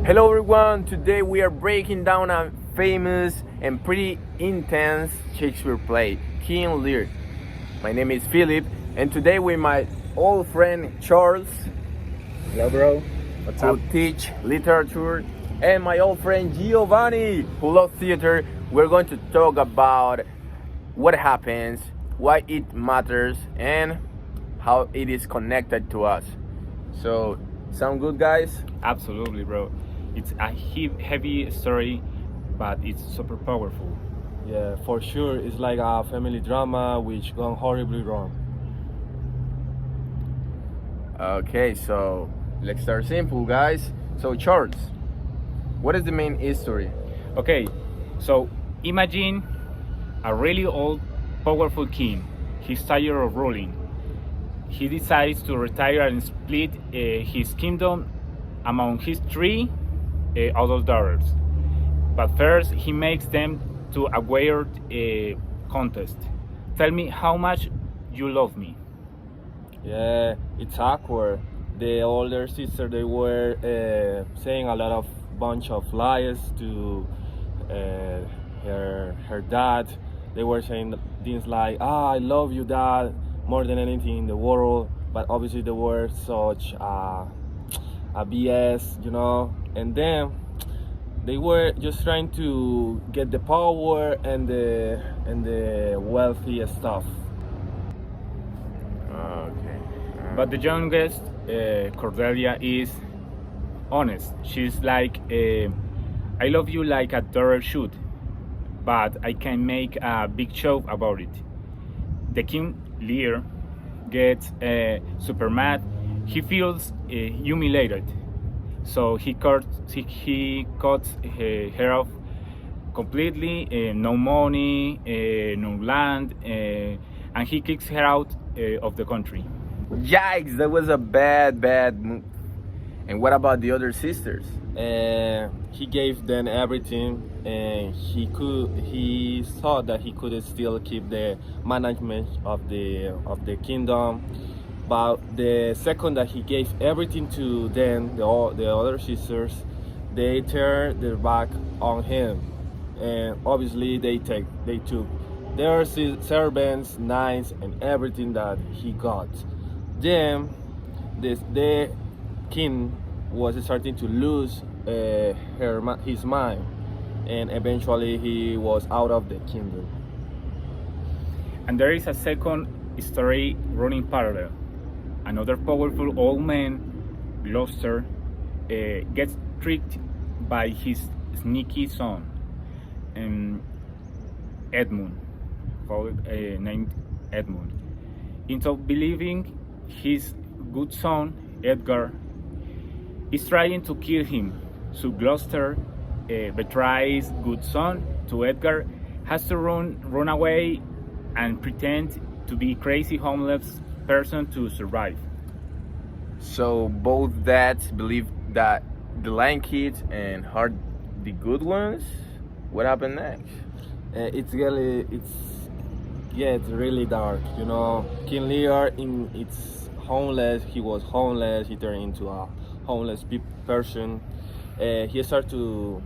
Hello everyone, today we are breaking down a famous and pretty intense Shakespeare play, King Lear. My name is Philip and today with my old friend Charles. Hello, bro. What's who up? teach literature, and my old friend Giovanni who loves theater. We're going to talk about what happens, why it matters, and how it is connected to us. So, sound good, guys? Absolutely, bro. It's a heavy story, but it's super powerful. Yeah, for sure. It's like a family drama which gone horribly wrong. Okay, so let's start simple, guys. So, Charles, what is the main history? Okay, so imagine a really old, powerful king. He's tired of ruling. He decides to retire and split his kingdom among his three adult daughters. But first, he makes them to a weird contest. Tell me how much you love me. Yeah, it's awkward. The older sister, they were saying a lot of bunch of lies to her dad. They were saying things like, "Ah, I love you, dad, more than anything in the world." But obviously, they were such a BS, you know. And then they were just trying to get the power and the wealthy stuff. Okay. But the youngest, Cordelia, is honest. She's like, I love you like a daughter should, but I can make a big show about it. The king, Lear, gets super mad. He feels humiliated. So he cuts her off completely, no money, no land, and he kicks her out of the country. Yikes, that was a bad move. And what about the other sisters? He gave them everything, and he thought that he could still keep the management of the kingdom. But the second that he gave everything to them, the other sisters, they turned their back on him, and obviously they took their servants, knights, and everything that he got. Then the king was starting to lose his mind, and eventually he was out of the kingdom. And there is a second story running parallel. Another powerful old man, Gloucester, gets tricked by his sneaky son, Edmund, named Edmund, into believing his good son, Edgar, is trying to kill him. So Gloucester betrays good son to Edgar, has to run away and pretend to be crazy homeless person to survive. So both dads believe that the lion kids and are the good ones. What happened next? It's really dark. You know, King Lear homeless. He was homeless. He turned into a homeless person. He started to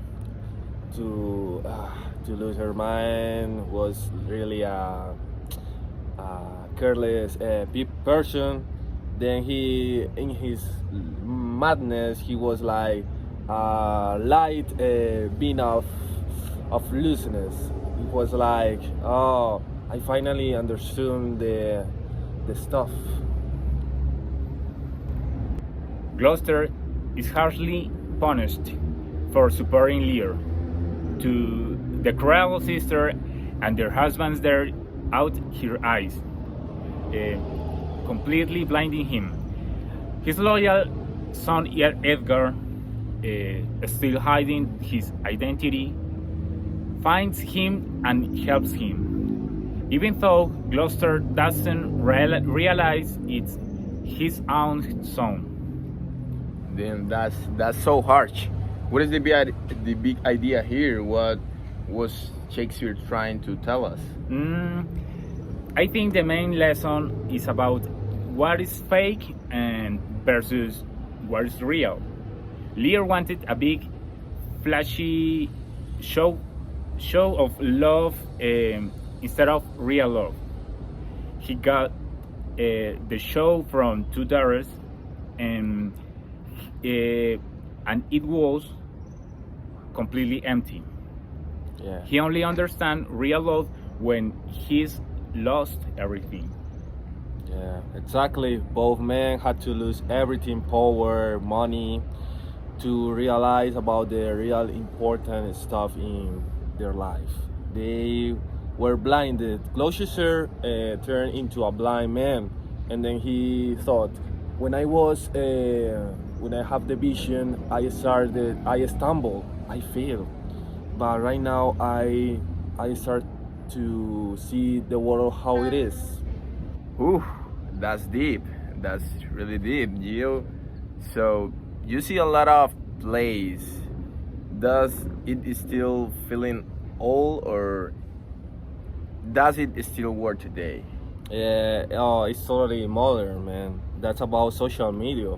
lose her mind. Was really a careless person. Then he, in his madness, he was like light beam of looseness. It was like, oh, I finally understood the stuff. Gloucester is harshly punished for supporting Lear. To the cruel sister and their husbands there out her eyes, completely blinding him. His loyal son Edgar, still hiding his identity, finds him and helps him, even though Gloucester doesn't realize it's his own son. Then that's so harsh. What is the big idea here? What was Shakespeare trying to tell us? I think the main lesson is about what is fake and versus what is real. Lear wanted a big flashy show show of love instead of real love. He got the show from two daughters, and it was completely empty. Yeah. He only understands real love when he's lost everything. Yeah, exactly. Both men had to lose everything, power, money, to realize about the real important stuff in their life. They were blinded. Gloucester turned into a blind man, and then he thought, when I have the vision, I stumble, I fail. But right now, I start to see the world how it is. Ooh, that's deep. That's really deep, Gio. So you see a lot of plays. Does it still feeling old, or does it still work today? Yeah, oh, it's totally modern, man. That's about social media.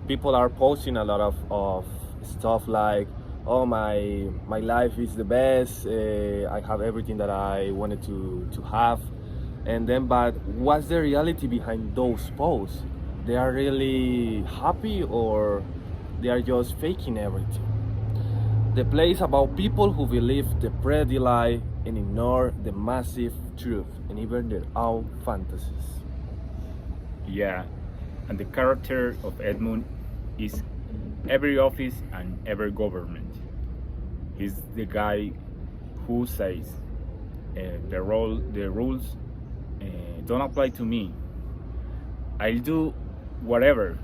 People are posting a lot of stuff like, "Oh, my life is the best. I have everything that I wanted to have," and then, but what's the reality behind those posts? They are really happy, or they are just faking everything? The play is about people who believe the pretty lie and ignore the massive truth and even their own fantasies. Yeah, and the character of Edmund is every office and every government. He's the guy who says the rules don't apply to me. I'll do whatever,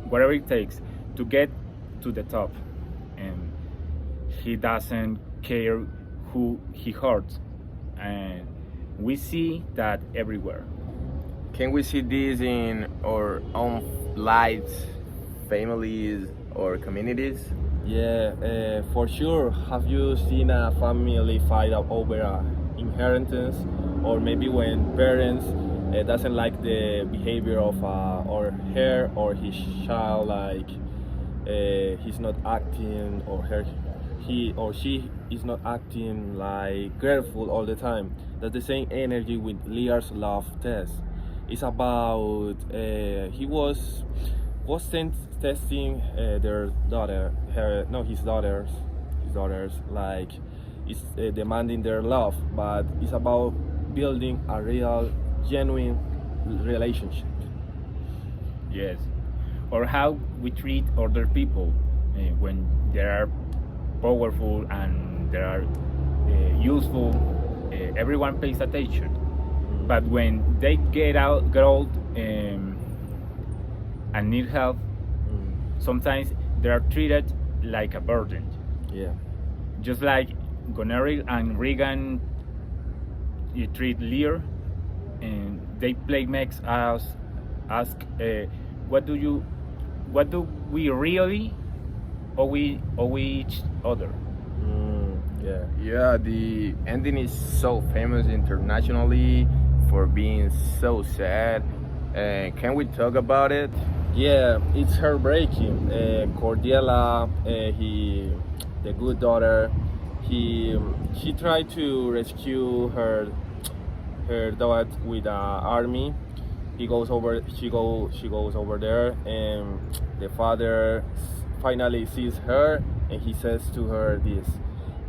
whatever it takes to get to the top, and he doesn't care who he hurts, and we see that everywhere. Can we see this in our own lives, families, or communities? Yeah, for sure. Have you seen a family fight over a inheritance, or maybe when parents doesn't like the behavior of or her or his child, like he's not acting, or he or she is not acting like grateful all the time. That's the same energy with Lear's love test. It's about he was testing their daughter, her no his daughters, like it's demanding their love, but it's about building a real, genuine relationship. Yes, or how we treat other people when they are powerful and they are useful. Everyone pays attention, but when they get old and need help, sometimes they are treated like a burden. Yeah. Just like Goneril and Regan, you treat Lear, and they play makes us ask, what do you, what do we really owe each other? Yeah. Yeah, the ending is so famous internationally for being so sad. Can we talk about it? Yeah, it's heartbreaking. Cordelia, the good daughter, she tried to rescue her dad with an army. She goes over there, and the father finally sees her, and he says to her this: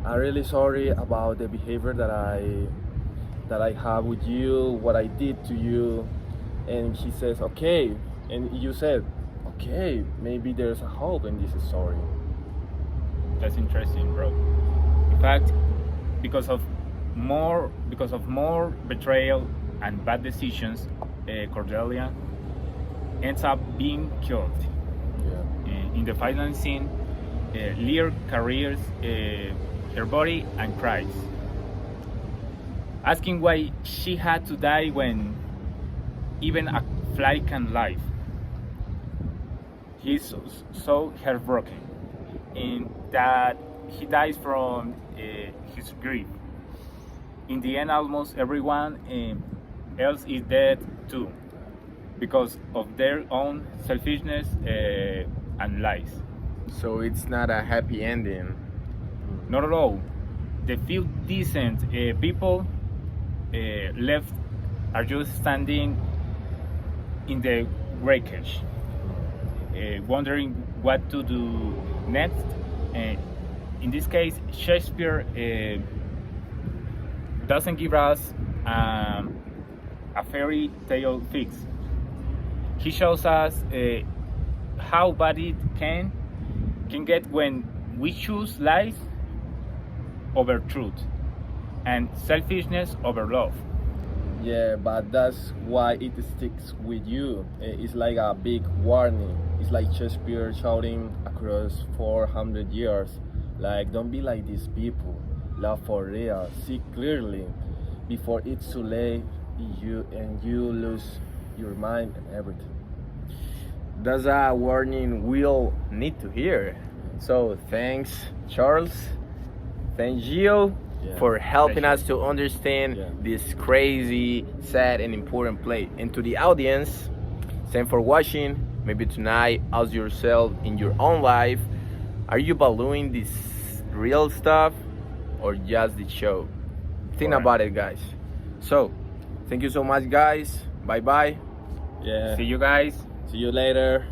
"I'm really sorry about the behavior that I have with you, what I did to you." And he says, "Okay." And you said, "Okay, maybe there's a hope in this story." That's interesting, bro. In fact, because of more betrayal and bad decisions, Cordelia ends up being killed. Yeah. In the final scene, Lear carries her body and cries, asking why she had to die when even a fly can live. He's so heartbroken in that he dies from his grief. In the end, almost everyone else is dead too, because of their own selfishness and lies. So it's not a happy ending. Not at all. The few decent people left are just standing in the wreckage, wondering what to do next. In this case, Shakespeare doesn't give us a fairy tale fix. He shows us how bad it can get when we choose lies over truth and selfishness over love. Yeah, but that's why it sticks with you. It's like a big warning. It's like Shakespeare shouting across 400 years. Like, don't be like these people. Love for real. See clearly before it's too late. You lose your mind and everything. That's a warning we'll need to hear. So thanks, Charles. Thanks, Gio, Yeah. for helping Pleasure. us to understand Yeah. this crazy, sad, and important play. And to the audience, thanks for watching. Maybe tonight, ask yourself in your own life, are you valuing this real stuff or just the show? Think Correct. about it, guys. So, thank you so much, guys. Bye bye. Yeah. See you guys. See you later.